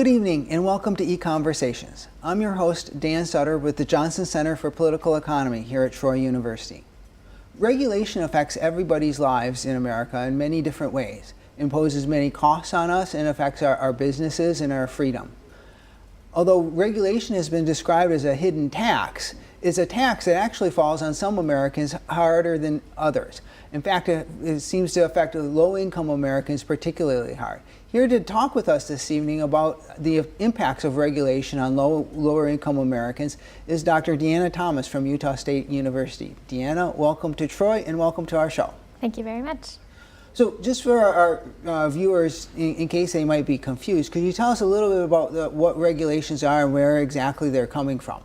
Good evening and welcome to EconVersations. I'm your host, Dan Sutter with the Johnson Center for Political Economy here at Troy University. Regulation affects everybody's lives in America in many different ways, imposes many costs on us, and affects our businesses and our freedom. Although regulation has been described as a hidden tax, it's a tax that actually falls on some Americans harder than others. In fact, it seems to affect low-income Americans particularly hard. Here to talk with us this evening about the impacts of regulation on lower-income Americans is Dr. Deanna Thomas from Utah State University. Deanna, welcome to Troy and welcome to our show. Thank you very much. So just for our viewers, in case they might be confused, could you tell us a little bit about what regulations are and where exactly they're coming from?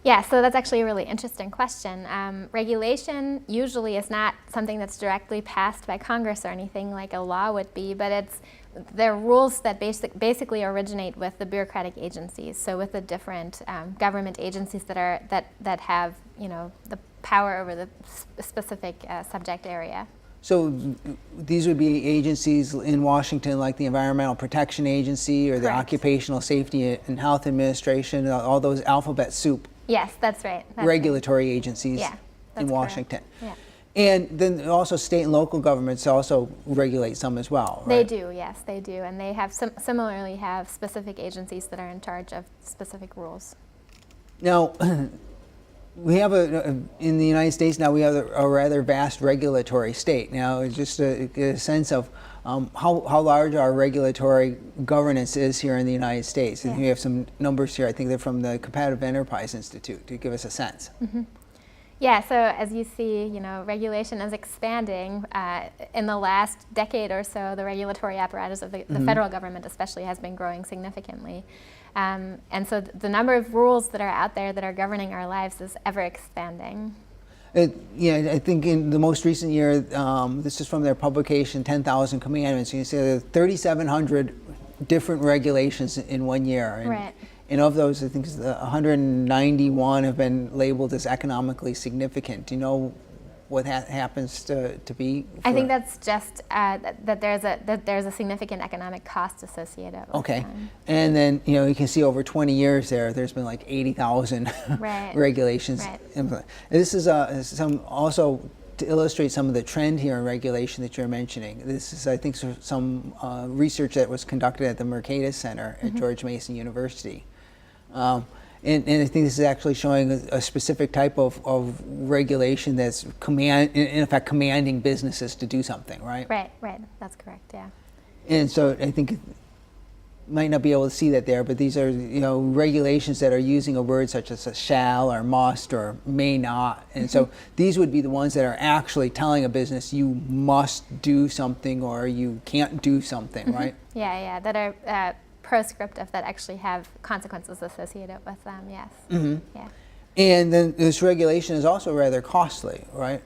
Yeah, so that's actually a really interesting question. Regulation usually is not something that's directly passed by Congress or anything like a law would be, but they're rules that basically originate with the bureaucratic agencies. So with the different government agencies that have the power over the specific subject area. So these would be agencies in Washington like the Environmental Protection Agency or the Correct. Occupational Safety and Health Administration, all those alphabet soup. Yes, that's right. Regulatory agencies in Washington. Yeah. And then also state and local governments also regulate some as well, right? They do, yes, they do. And they have similarly have specific agencies that are in charge of specific rules. Now, we have in the United States now we have a rather vast regulatory state. Now, just to get a sense of how large our regulatory governance is here in the United States. And we have some numbers here. I think they're from the Competitive Enterprise Institute to give us a sense. Mm-hmm. Yeah, so as you see, regulation is expanding. In the last decade or so, the regulatory apparatus of the federal government especially has been growing significantly. And so the number of rules that are out there that are governing our lives is ever expanding. I think in the most recent year, this is from their publication, 10,000 Commandments, you see there 3,700 different regulations in 1 year. And, right. And of those, I think 191 have been labeled as economically significant. Do you know what happens to be? I think that's just that there's a significant economic cost associated with them. And then you can see over 20 years there's been like 80,000 regulations. Right. This is some also to illustrate some of the trend here in regulation that you're mentioning. This is, I think, some research that was conducted at the Mercatus Center at George Mason University. And I think this is actually showing a specific type of regulation that's in effect commanding businesses to do something, right? Right. That's correct, yeah. And so I think you might not be able to see that there, but these are regulations that are using a word such as a shall or must or may not. And so these would be the ones that are actually telling a business you must do something or you can't do something, right? Yeah, that are proscriptive, that actually have consequences associated with them, yes. Yeah. And then this regulation is also rather costly, right?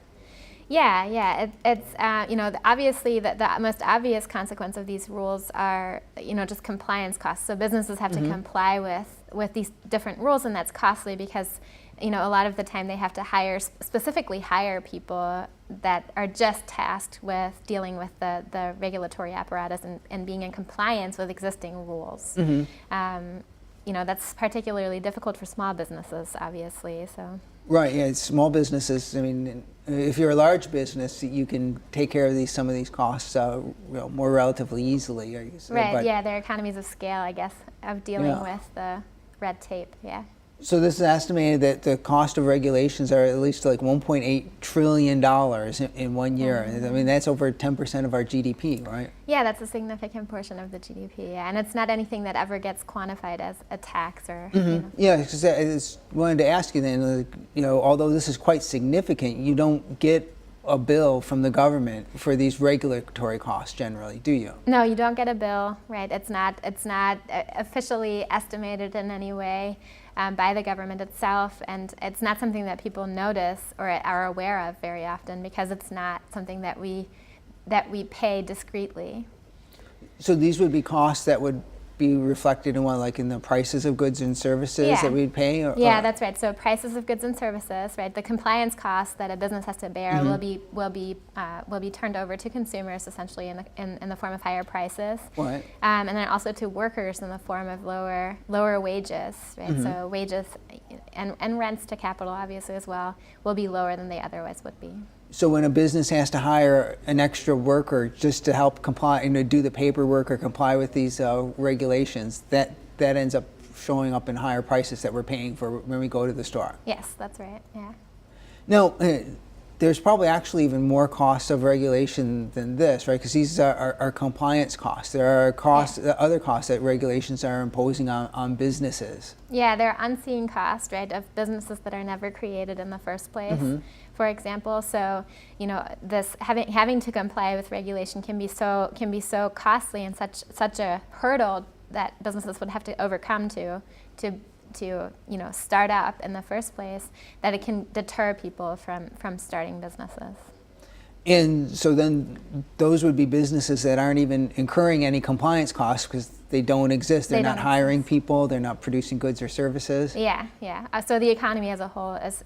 Yeah. It's obviously the most obvious consequence of these rules are just compliance costs. So businesses have to comply with these different rules, and that's costly because a lot of the time they have to specifically hire people that are just tasked with dealing with the regulatory apparatus and being in compliance with existing rules. That's particularly difficult for small businesses, obviously. So. Right. Yeah. Small businesses. I mean, if you're a large business, you can take care of some of these costs more relatively easily. Right. Yeah. There are economies of scale, I guess, of dealing with the red tape. Yeah. So this is estimated that the cost of regulations are at least like $1.8 trillion in 1 year. I mean, that's over 10% of our GDP, right? Yeah, that's a significant portion of the GDP, and it's not anything that ever gets quantified as a tax or. Yeah, because I just wanted to ask you then, although this is quite significant, you don't get a bill from the government for these regulatory costs generally, do you? No, you don't get a bill, right? It's not officially estimated in any way by the government itself, and it's not something that people notice or are aware of very often because it's not something that we pay discreetly. So these would be costs that would be reflected in what, like in the prices of goods and services Yeah. that we'd pay? Yeah, that's right. So prices of goods and services, right? The compliance costs that a business has to bear will be turned over to consumers essentially in the form of higher prices, Right. and then also to workers in the form of lower wages, right? So wages and rents to capital obviously as well will be lower than they otherwise would be. So when a business has to hire an extra worker just to help comply, do the paperwork or comply with these regulations, that ends up showing up in higher prices that we're paying for when we go to the store. Yes, that's right. Yeah. Now, there's probably actually even more costs of regulation than this, right? Because these are compliance costs. There are costs, other costs that regulations are imposing on businesses. Yeah, there are unseen costs, right, of businesses that are never created in the first place. For example, so this having to comply with regulation can be so costly and such a hurdle that businesses would have to overcome to start up in the first place, that it can deter people from starting businesses. And so then those would be businesses that aren't even incurring any compliance costs because they don't exist. They're not hiring people. They're not producing goods or services. Yeah. So the economy as a whole is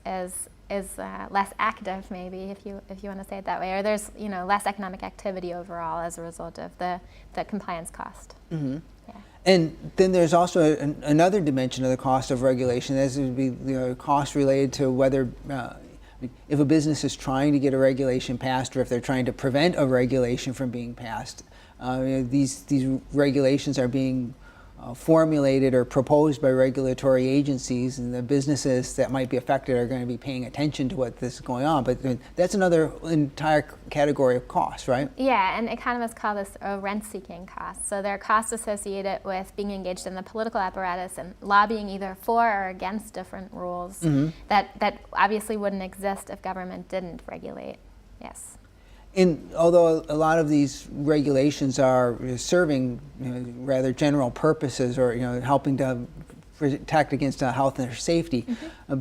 less active, maybe, if you want to say it that way, or there's less economic activity overall as a result of the compliance cost. Yeah. And then there's also another dimension of the cost of regulation. That would be cost related to whether if a business is trying to get a regulation passed, or if they're trying to prevent a regulation from being passed. These regulations are being formulated or proposed by regulatory agencies, and the businesses that might be affected are going to be paying attention to what this is going on. But that's another entire category of costs, right? Yeah, and economists call this rent-seeking costs. So there are costs associated with being engaged in the political apparatus and lobbying either for or against different rules that obviously wouldn't exist if government didn't regulate. Yes. And although a lot of these regulations are serving rather general purposes, or helping to protect against health and safety,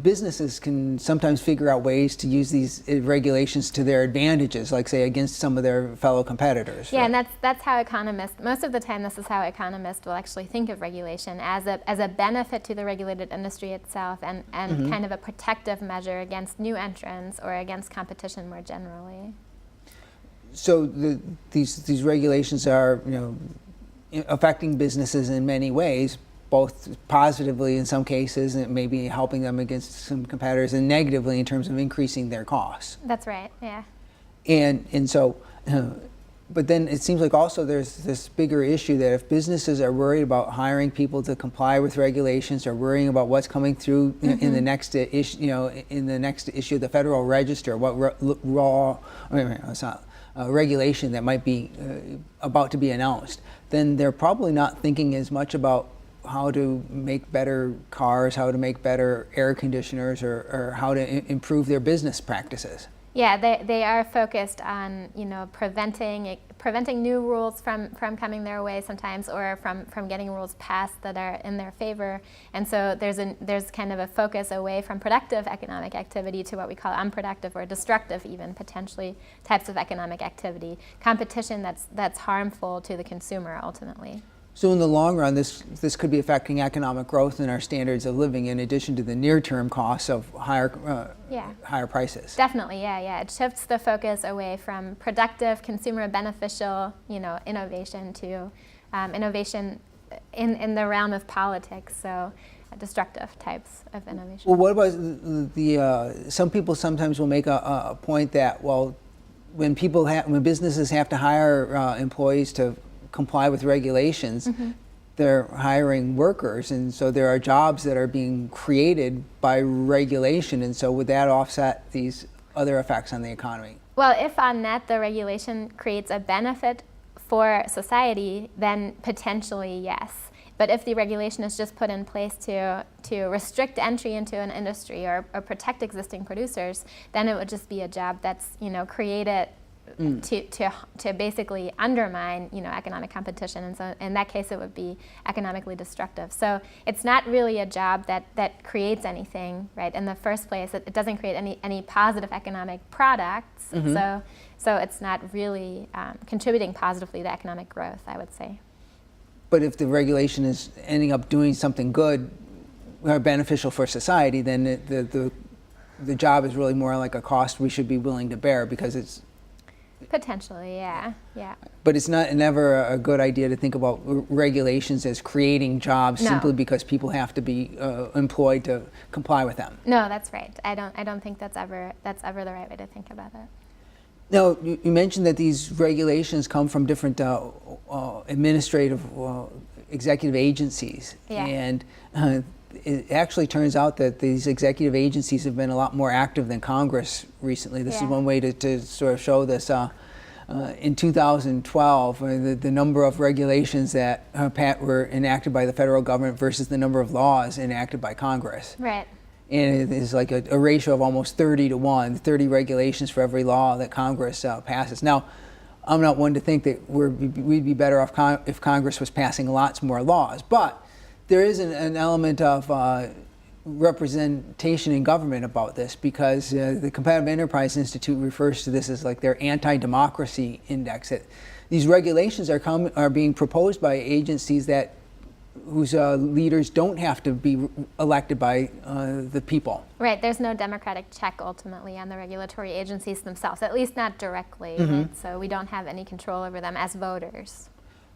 businesses can sometimes figure out ways to use these regulations to their advantages, like say against some of their fellow competitors. Yeah, right? and that's how economists, most of the time this is how economists will actually think of regulation, as a benefit to the regulated industry itself, and kind of a protective measure against new entrants or against competition more generally. So these regulations are affecting businesses in many ways, both positively in some cases, and maybe helping them against some competitors, and negatively in terms of increasing their costs. That's right. Yeah. And so, but then it seems like also there's this bigger issue that if businesses are worried about hiring people to comply with regulations, or worrying about what's coming through in the next issue, in the next issue of the Federal Register, what regulation that might be about to be announced, then they're probably not thinking as much about how to make better cars, how to make better air conditioners, or how to improve their business practices. Yeah, they are focused on preventing new rules from coming their way sometimes, or from getting rules passed that are in their favor. And so there's kind of a focus away from productive economic activity to what we call unproductive or destructive, even potentially, types of economic activity, competition that's harmful to the consumer ultimately. So in the long run, this could be affecting economic growth and our standards of living, in addition to the near-term costs of higher prices. Definitely, yeah. It shifts the focus away from productive, consumer beneficial, innovation to innovation in the realm of politics. So destructive types of innovation. Well, what about some people sometimes will make a point that, well, when businesses have to hire employees to comply with regulations, they're hiring workers, and so there are jobs that are being created by regulation, and so would that offset these other effects on the economy? Well, if on net the regulation creates a benefit for society, then potentially yes. But if the regulation is just put in place to restrict entry into an industry or protect existing producers, then it would just be a job that's created to basically undermine economic competition, and so in that case it would be economically destructive. So it's not really a job that creates anything, right? In the first place, it doesn't create any positive economic products. So it's not really contributing positively to economic growth, I would say. But if the regulation is ending up doing something good or beneficial for society, then the job is really more like a cost we should be willing to bear, because it's potentially, yeah. But it's never a good idea to think about regulations as creating jobs simply because people have to be employed to comply with them. No, that's right. I don't think that's ever the right way to think about it. Now, you mentioned that these regulations come from different administrative executive agencies, and it actually turns out that these executive agencies have been a lot more active than Congress recently. This is one way to sort of show this. In 2012, the number of regulations that were enacted by the federal government versus the number of laws enacted by Congress. Right. And it is like a ratio of almost 30 to 1, 30 regulations for every law that Congress passes. Now, I'm not one to think that we'd be better off if Congress was passing lots more laws, but there is an element of representation in government about this, because the Competitive Enterprise Institute refers to this as like their anti-democracy index. That these regulations are being proposed by agencies whose leaders don't have to be elected by the people. Right, there's no democratic check ultimately on the regulatory agencies themselves, at least not directly, right? So we don't have any control over them as voters.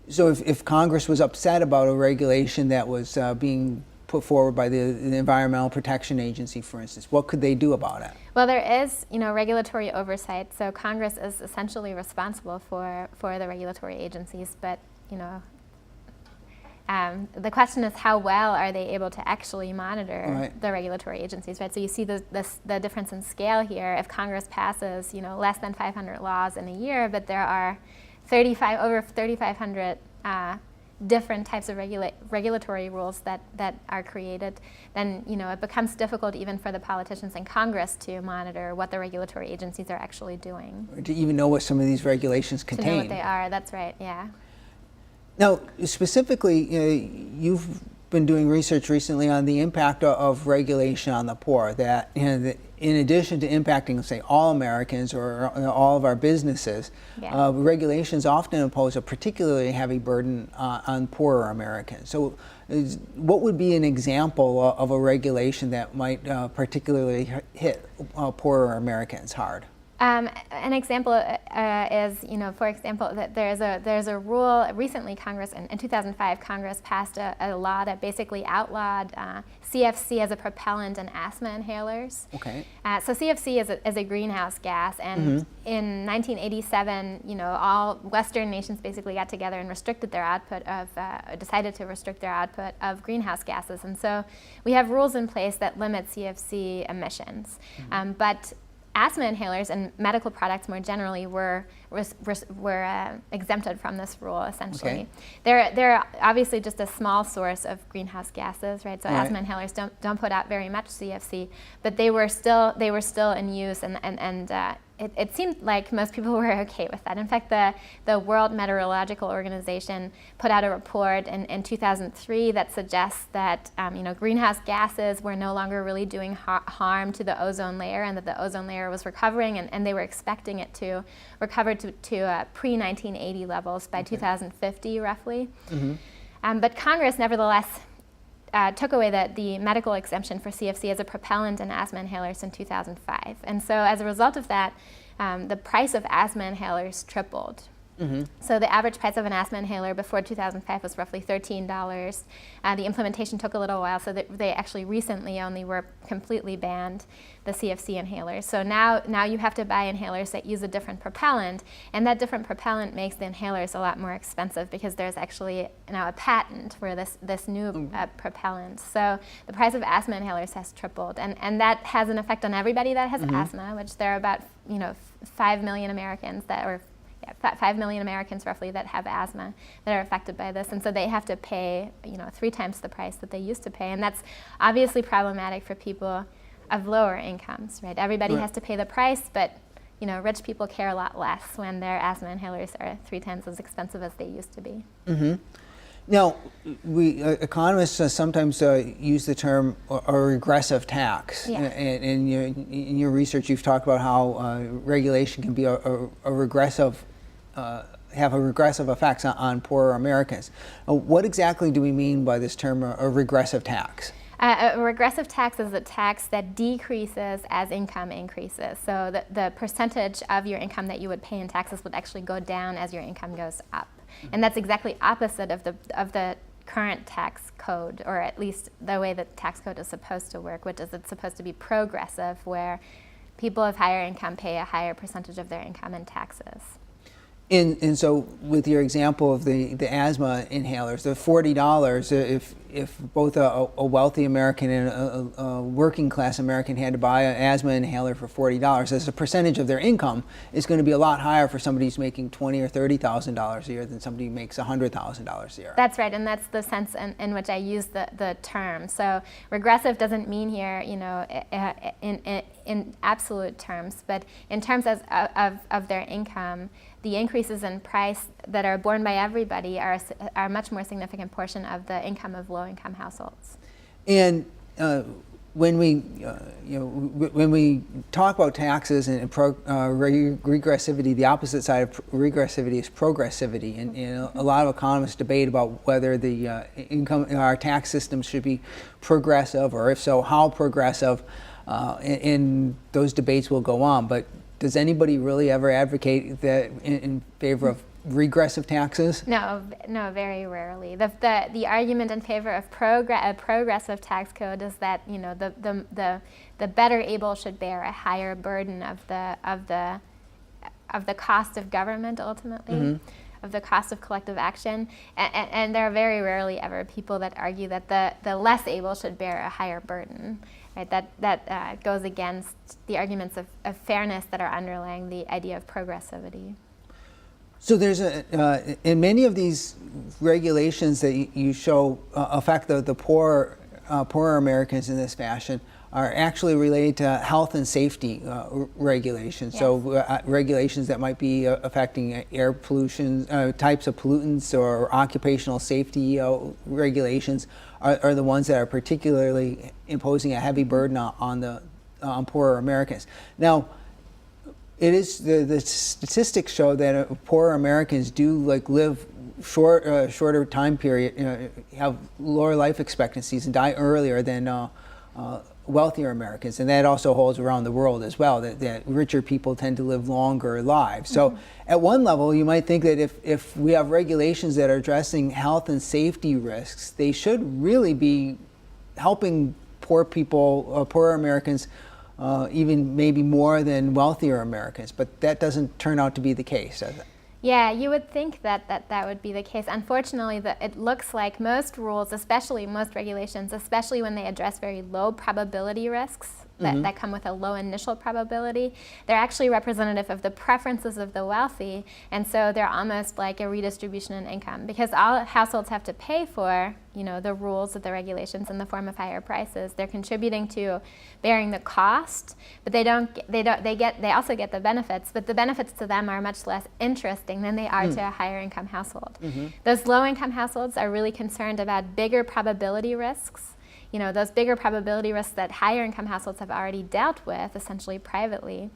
So if Congress was upset about a regulation that was being put forward by the Environmental Protection Agency, for instance, what could they do about it? Well, there is, regulatory oversight, so Congress is essentially responsible for the regulatory agencies, but, the question is how well are they able to actually monitor the regulatory agencies, right? So you see the difference in scale here. If Congress passes, less than 500 laws in a year, but there are over 3,500 different types of regulatory rules that are created, then it becomes difficult even for the politicians in Congress to monitor what the regulatory agencies are actually doing. Or to even know what some of these regulations contain. To know what they are, that's right, yeah. Now, specifically, you've been doing research recently on the impact of regulation on the poor, that, in addition to impacting, say, all Americans or all of our businesses, regulations often impose a particularly heavy burden on poorer Americans. So what would be an example of a regulation that might particularly hit poorer Americans hard? An example is, for example, that there's a rule recently. Congress in 2005, Congress passed a law that basically outlawed CFC as a propellant in asthma inhalers. Okay. So CFC is a greenhouse gas, and in 1987, all Western nations basically got together and restricted their output decided to restrict their output of greenhouse gases, and so we have rules in place that limit CFC emissions, but asthma inhalers and medical products more generally were exempted from this rule, essentially. Okay. They're obviously just a small source of greenhouse gases, right? So asthma inhalers don't put out very much CFC, but they were still in use, and it seemed like most people were okay with that. In fact, the World Meteorological Organization put out a report in 2003 that suggests that greenhouse gases were no longer really doing harm to the ozone layer, and that the ozone layer was recovering, and they were expecting it to recover to pre-1980 levels by 2050, roughly. But Congress, nevertheless, took away the medical exemption for CFC as a propellant in asthma inhalers in 2005. And so as a result of that, the price of asthma inhalers tripled. So the average price of an asthma inhaler before 2005 was roughly $13. The implementation took a little while, so that they actually recently only were completely banned, the CFC inhalers. So now you have to buy inhalers that use a different propellant, and that different propellant makes the inhalers a lot more expensive, because there's actually now a patent for this new propellant. So the price of asthma inhalers has tripled, and that has an effect on everybody that has asthma, which there are about 5 million Americans 5 million Americans roughly that have asthma that are affected by this, and so they have to pay 3 times the price that they used to pay, and that's obviously problematic for people of lower incomes, right? Everybody has to pay the price, but rich people care a lot less when their asthma inhalers are 3 times as expensive as they used to be. Now, we economists sometimes use the term a regressive tax. And in your research, you've talked about how regulation can be a regressive have a regressive effects on poorer Americans. What exactly do we mean by this term, a regressive tax? A regressive tax is a tax that decreases as income increases. So the percentage of your income that you would pay in taxes would actually go down as your income goes up. And that's exactly opposite of the current tax code, or at least the way the tax code is supposed to work, which is it's supposed to be progressive, where people of higher income pay a higher percentage of their income in taxes. And so with your example of the asthma inhalers, the $40, if both a wealthy American and a working class American had to buy an asthma inhaler for $40, as a percentage of their income is going to be a lot higher for somebody who's making $20,000 or $30,000 a year than somebody who makes $100,000 a year. That's right, and that's the sense in which I use the term. So regressive doesn't mean here, in absolute terms, but in terms of their income, the increases in price that are borne by everybody are a much more significant portion of the income of low-income households. And when we talk about taxes and regressivity, the opposite side of regressivity is progressivity, and a lot of economists debate about whether the our tax system should be progressive, or if so, how progressive. And those debates will go on, but does anybody really ever advocate that in favor of regressive taxes? No, very rarely. The argument in favor of a progressive tax code is that the better able should bear a higher burden of the cost of government ultimately, of the cost of collective action, and there are very rarely ever people that argue that the less able should bear a higher burden. Right, that goes against the arguments of fairness that are underlying the idea of progressivity. So there's in many of these regulations that you show affect the poorer Americans in this fashion are actually related to health and safety regulations. Yes. So regulations that might be affecting air pollution, types of pollutants, or occupational safety regulations are the ones that are particularly imposing a heavy burden on poorer Americans. Now, it is the statistics show that poorer Americans do live shorter time period, have lower life expectancies and die earlier than wealthier Americans, and that also holds around the world as well, that richer people tend to live longer lives. So at one level, you might think that if we have regulations that are addressing health and safety risks, they should really be helping poor people, poorer Americans, even maybe more than wealthier Americans, but that doesn't turn out to be the case, does it? Yeah, you would think that would be the case. Unfortunately, it looks like most rules, especially most regulations, especially when they address very low probability risks that come with a low initial probability, they're actually representative of the preferences of the wealthy, and so they're almost like a redistribution in income, because all households have to pay for the rules of the regulations in the form of higher prices. They're contributing to bearing the cost, but they also get the benefits, but the benefits to them are much less interesting than they are to a higher income household. Those low income households are really concerned about bigger probability risks, those bigger probability risks that higher income households have already dealt with, essentially privately.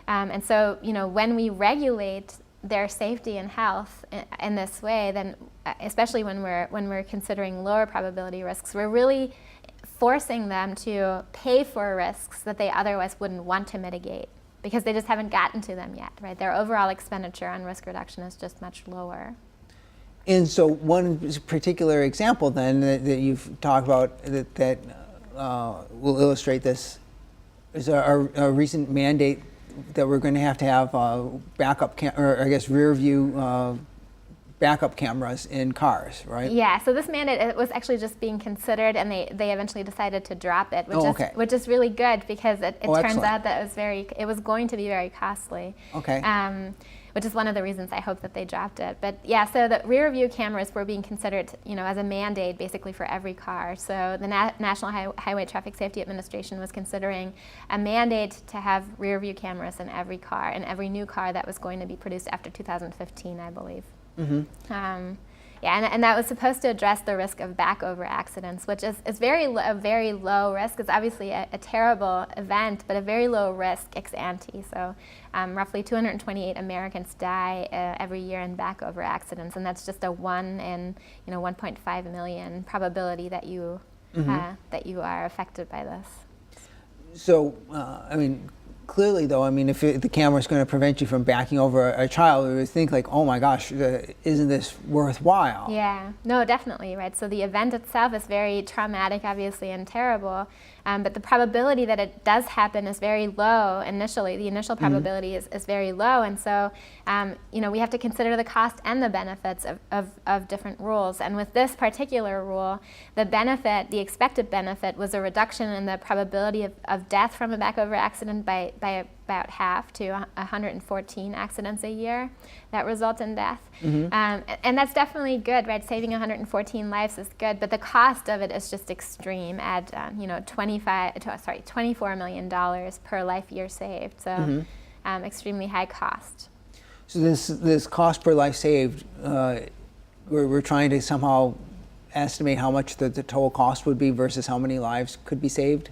And so, when we regulate their safety and health in this way, then especially when we're considering lower probability risks, we're really forcing them to pay for risks that they otherwise wouldn't want to mitigate, because they just haven't gotten to them yet, right? Their overall expenditure on risk reduction is just much lower. And so one particular example then that you've talked about that will illustrate this is a recent mandate that we're going to have rear view backup cameras in cars, right? Yeah, so this mandate, it was actually just being considered, and they eventually decided to drop it, which is really good, because it turns out that it was going to be very costly. Okay. Which is one of the reasons I hope that they dropped it. But yeah, so the rear view cameras were being considered, as a mandate basically for every car. So the National Highway Traffic Safety Administration was considering a mandate to have rear view cameras in every car, in every new car that was going to be produced after 2015, I believe. Yeah, and that was supposed to address the risk of backover accidents, which is a very low risk. It's obviously a terrible event, but a very low risk ex ante. So roughly 228 Americans die every year in backover accidents, and that's just a 1 in 1.5 million probability that you that you are affected by this. So, I mean, clearly, though, I mean, if the camera is going to prevent you from backing over a child, we would think like, oh my gosh, isn't this worthwhile? Yeah, no, definitely, right? So the event itself is very traumatic, obviously, and terrible, but the probability that it does happen is very low initially. The initial probability is very low, and so, we have to consider the cost and the benefits of different rules. And with this particular rule, the expected benefit was a reduction in the probability of death from a backover accident by about half to 114 accidents a year that result in death. And that's definitely good, right? Saving 114 lives is good, but the cost of it is just extreme at $24 million per life year saved. So extremely high cost. So this cost per life saved, we're trying to somehow estimate how much the total cost would be versus how many lives could be saved?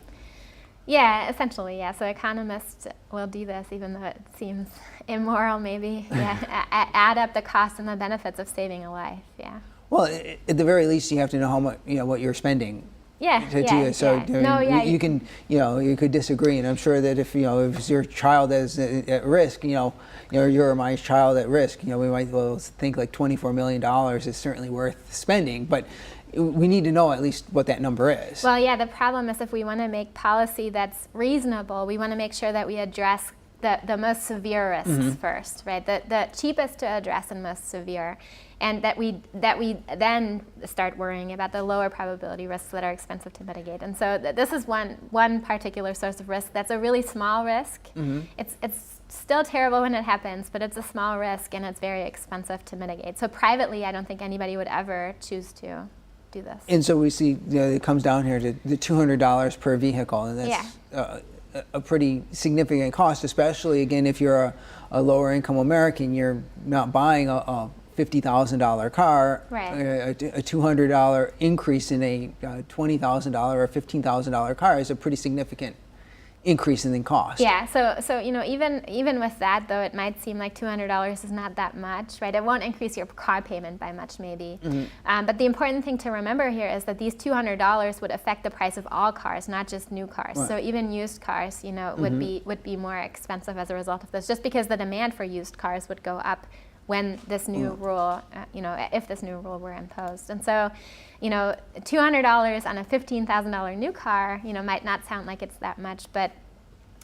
Yeah, essentially, yeah. So economists will do this, even though it seems immoral, maybe. Yeah, add up the costs and the benefits of saving a life. Yeah. Well, at the very least, you have to know how much, what you're spending. Yeah. So you can, you could disagree, and I'm sure that if your child is at risk, your or my child at risk, we might well think like $24 million is certainly worth spending, but we need to know at least what that number is. Well, yeah, the problem is if we want to make policy that's reasonable, we want to make sure that we address the most severe risks first, right? The cheapest to address and most severe, and that we then start worrying about the lower probability risks that are expensive to mitigate. And so this is one particular source of risk that's a really small risk. It's still terrible when it happens, but it's a small risk and it's very expensive to mitigate. So privately, I don't think anybody would ever choose to do this. And so we see, it comes down here to the $200 per vehicle, and that's a pretty significant cost, especially again if you're a lower income American. You're not buying a $50,000 car. Right. A $200 increase in a $20,000 or $15,000 car is a pretty significant increase in the cost. Yeah, so even with that, though, it might seem like $200 is not that much, right? It won't increase your car payment by much, maybe. But the important thing to remember here is that these $200 would affect the price of all cars, not just new cars. Right. So even used cars, would be more expensive as a result of this, just because the demand for used cars would go up when this new rule, if this new rule were imposed. And so, $200 on a $15,000 new car, might not sound like it's that much, but,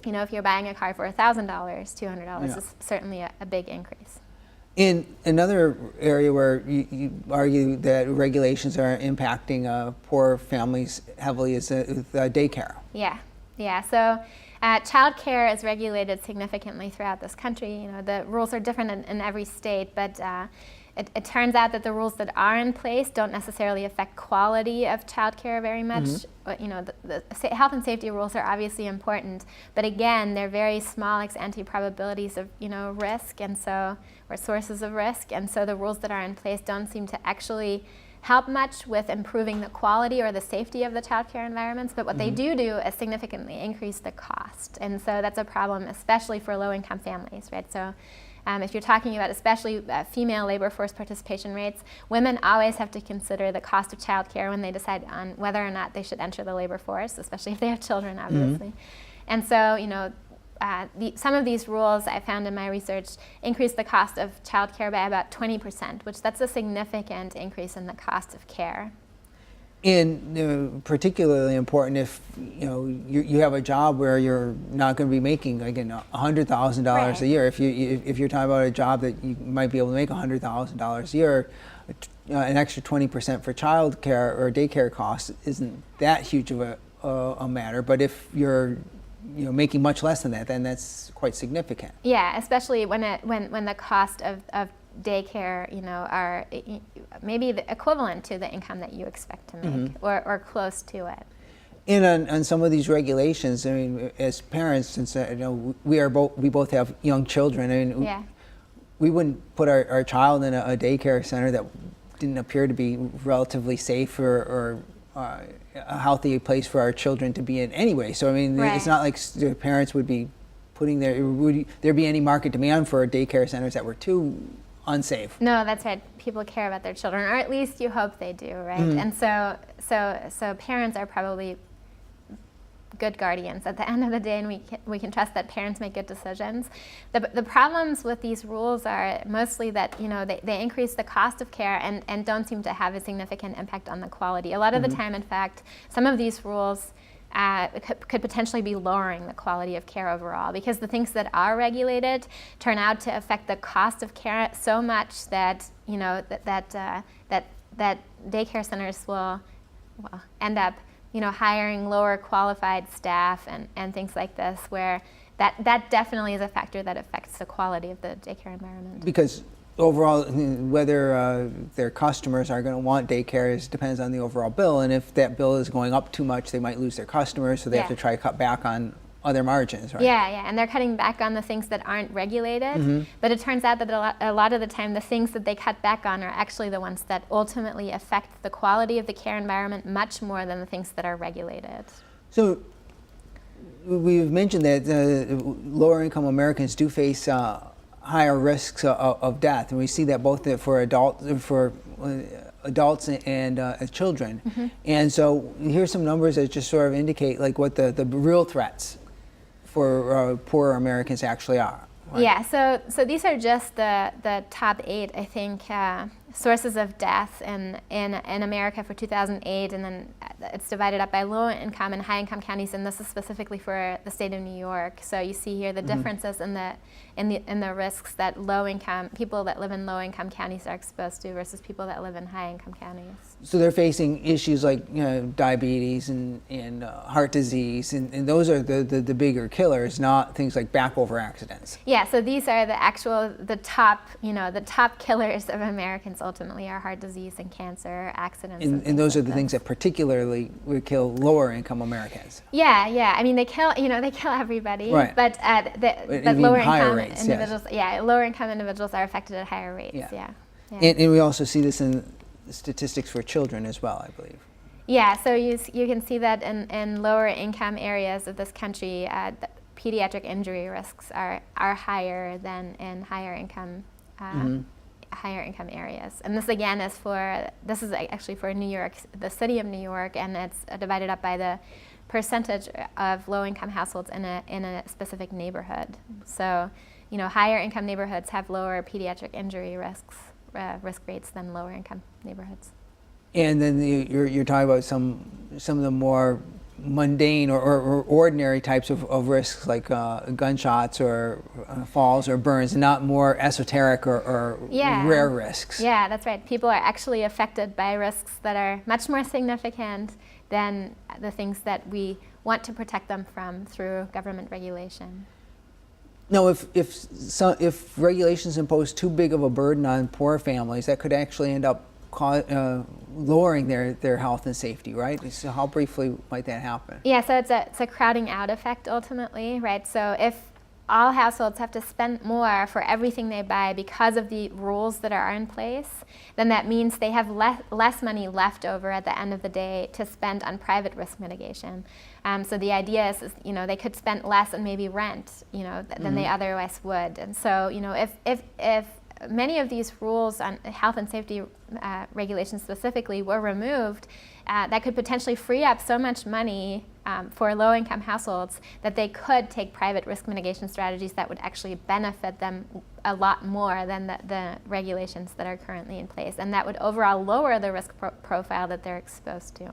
if you're buying a car for $1,000, $200 is certainly a big increase. In another area where you argue that regulations are impacting poor families heavily is with daycare. Yeah. So child care is regulated significantly throughout this country. The rules are different in every state, but it turns out that the rules that are in place don't necessarily affect quality of child care very much. The health and safety rules are obviously important, but again, they're very small ex-ante probabilities of risk, and so, or sources of risk, and so the rules that are in place don't seem to actually help much with improving the quality or the safety of the child care environments, but what they do is significantly increase the cost, and so that's a problem, especially for low-income families, right? So if you're talking about especially female labor force participation rates, women always have to consider the cost of child care when they decide on whether or not they should enter the labor force, especially if they have children, obviously. And so, some of these rules I found in my research increase the cost of child care by about 20%, which that's a significant increase in the cost of care. And particularly important if you have a job where you're not going to be making again $100,000 a year. If you're talking about a job that you might be able to make $100,000 a year, an extra 20% for child care or daycare costs isn't that huge of a matter. But if you're making much less than that, then that's quite significant. Yeah, especially when the cost of daycare, are maybe the equivalent to the income that you expect to make, or close to it. And on some of these regulations, I mean, as parents, since we both have young children, I mean, we wouldn't put our child in a daycare center that didn't appear to be relatively safe or a healthy place for our children to be in anyway. So I mean, it's not like the parents would be putting would there be any market demand for daycare centers that were too unsafe? No, that's right. People care about their children, or at least you hope they do, right? And so parents are probably good guardians at the end of the day, and we can trust that parents make good decisions. The problems with these rules are mostly that they increase the cost of care and don't seem to have a significant impact on the quality. A lot of the time, in fact, some of these rules could potentially be lowering the quality of care overall, because the things that are regulated turn out to affect the cost of care so much that that daycare centers will end up hiring lower qualified staff and things like this, where that definitely is a factor that affects the quality of the daycare environment. Because overall, whether their customers are going to want daycare depends on the overall bill, and if that bill is going up too much, they might lose their customers, so they have to try to cut back on other margins, right? Yeah, and they're cutting back on the things that aren't regulated, but it turns out that a lot of the time the things that they cut back on are actually the ones that ultimately affect the quality of the care environment much more than the things that are regulated. So we've mentioned that lower income Americans do face higher risks of death, and we see that both for adults and children. And so here's some numbers that just sort of indicate like what the real threats for poorer Americans actually are. Right? Yeah, so these are just the top 8, I think, sources of death in America for 2008, and then it's divided up by low income and high income counties, and this is specifically for the state of New York. So you see here the differences in the risks that people that live in low income counties are exposed to versus people that live in high income counties. So they're facing issues like diabetes and heart disease, and those are the bigger killers, not things like back over accidents. Yeah, so these are the top killers of Americans ultimately are heart disease and cancer, accidents. And those are the things that particularly would kill lower income Americans. Yeah. I mean, they kill everybody, right. But lower income rates, individuals, lower income individuals are affected at higher rates. Yeah. And we also see this in statistics for children as well, I believe. Yeah, so you can see that in lower income areas of this country, pediatric injury risks are higher than in higher income areas. And this again is actually for New York, the city of New York, and it's divided up by the percentage of low income households in a specific neighborhood. So, higher income neighborhoods have lower pediatric injury risk rates than lower income neighborhoods. And then you're talking about some of the more mundane or ordinary types of risks, like gunshots or falls or burns, and not more esoteric or rare risks. Yeah, that's right. People are actually affected by risks that are much more significant than the things that we want to protect them from through government regulation. Now, if regulations impose too big of a burden on poor families, that could actually end up lowering their health and safety, right? So how briefly might that happen? Yeah, so it's a crowding out effect ultimately, right? So if all households have to spend more for everything they buy because of the rules that are in place, then that means they have less money left over at the end of the day to spend on private risk mitigation. So the idea is they could spend less on maybe rent, than they otherwise would. And so, if many of these rules on health and safety regulations specifically were removed, that could potentially free up so much money for low-income households that they could take private risk mitigation strategies that would actually benefit them a lot more than the regulations that are currently in place. And that would overall lower the risk profile that they're exposed to.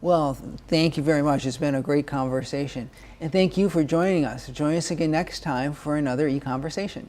Well, thank you very much. It's been a great conversation. And thank you for joining us. Join us again next time for another EconVersation.